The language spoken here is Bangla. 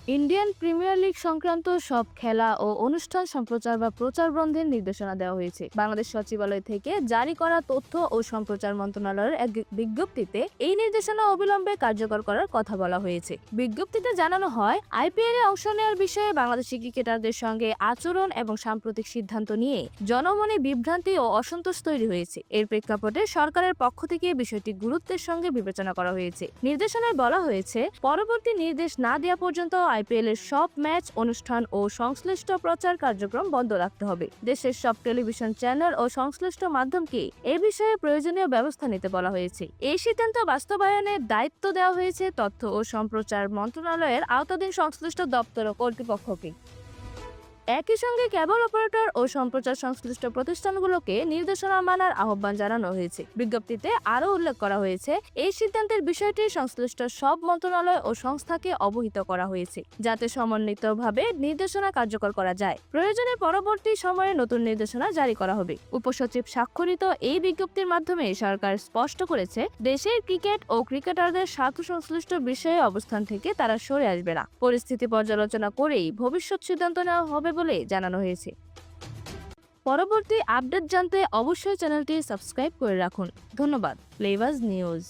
ইন্ডিয়ান প্রিমিয়ার লিগ সংক্রান্ত সব খেলা ও অনুষ্ঠান সম্প্রচার বা প্রচার বন্ধের নির্দেশনা দেওয়া হয়েছে। বাংলাদেশ সচিবালয় থেকে জারি করা তথ্য ও সম্প্রচার মন্ত্রণালয়ের এক বিজ্ঞপ্তিতে এই নির্দেশনা অবিলম্বে কার্যকর করার কথা বলা হয়েছে। বিজ্ঞপ্তিতে জানানো হয়, আইপিএল এ অংশ নেওয়ার বিষয়ে বাংলাদেশি ক্রিকেটারদের সঙ্গে আচরণ এবং সাম্প্রতিক সিদ্ধান্ত নিয়ে জনমনে বিভ্রান্তি ও অসন্তোষ তৈরি হয়েছে। এর প্রেক্ষাপটে সরকারের পক্ষ থেকে বিষয়টি গুরুত্বের সঙ্গে বিবেচনা করা হয়েছে। নির্দেশনায় বলা হয়েছে, পরবর্তী নির্দেশ না দেওয়া পর্যন্ত আইপিএল এর সব ম্যাচ, অনুষ্ঠান ও সংশ্লিষ্ট প্রচার কার্যক্রম বন্ধ রাখতে হবে। দেশের সব টেলিভিশন চ্যানেল ও সংশ্লিষ্ট মাধ্যমকে এ বিষয়ে প্রয়োজনীয় ব্যবস্থা নিতে বলা হয়েছে। এই সিদ্ধান্ত বাস্তবায়নের দায়িত্ব দেওয়া হয়েছে তথ্য ও সম্প্রচার মন্ত্রণালয়ের আওতাধীন সংশ্লিষ্ট দপ্তর ও কর্তৃপক্ষকে। একই সঙ্গে কেবল অপারেটর ও সম্প্রচার সংশ্লিষ্ট প্রতিষ্ঠানগুলোকে নির্দেশনা মানার আহ্বান জানানো হয়েছে। বিজ্ঞপ্তিতে আরও উল্লেখ করা হয়েছে, এই সিদ্ধান্তের বিষয়টি সংশ্লিষ্ট সব মন্ত্রণালয় ও সংস্থাকে অবহিত করা হয়েছে, যাতে সমন্বিতভাবে নির্দেশনা কার্যকর করা যায়। প্রয়োজনে পরবর্তী সময়ে নতুন নির্দেশনা জারি করা হবে। উপসচিব স্বাক্ষরিত এই বিজ্ঞপ্তির মাধ্যমে সরকার স্পষ্ট করেছে, দেশের ক্রিকেট ও ক্রিকেটারদের স্বার্থ সংশ্লিষ্ট বিষয়ে অবস্থান থেকে তারা সরে আসবে না। পরিস্থিতি পর্যালোচনা করেই ভবিষ্যৎ সিদ্ধান্ত নেওয়া হবে বলে জানানো হয়েছে। পরবর্তী আপডেট জানতে অবশ্যই চ্যানেলটি সাবস্ক্রাইব করে রাখুন। ধন্যবাদ। প্লেবাজ নিউজ।